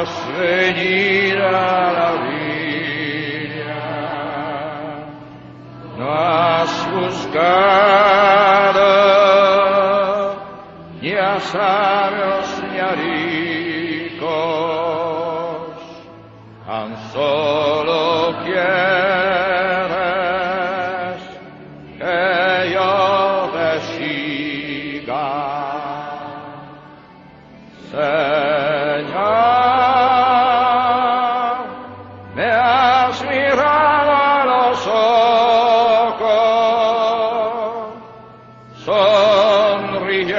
ceñir a la viña. No has buscado ni a sabios ni a ricos, tan solo quieres que yo te siga. Señor, me has mirado a los ojos, sonriendo.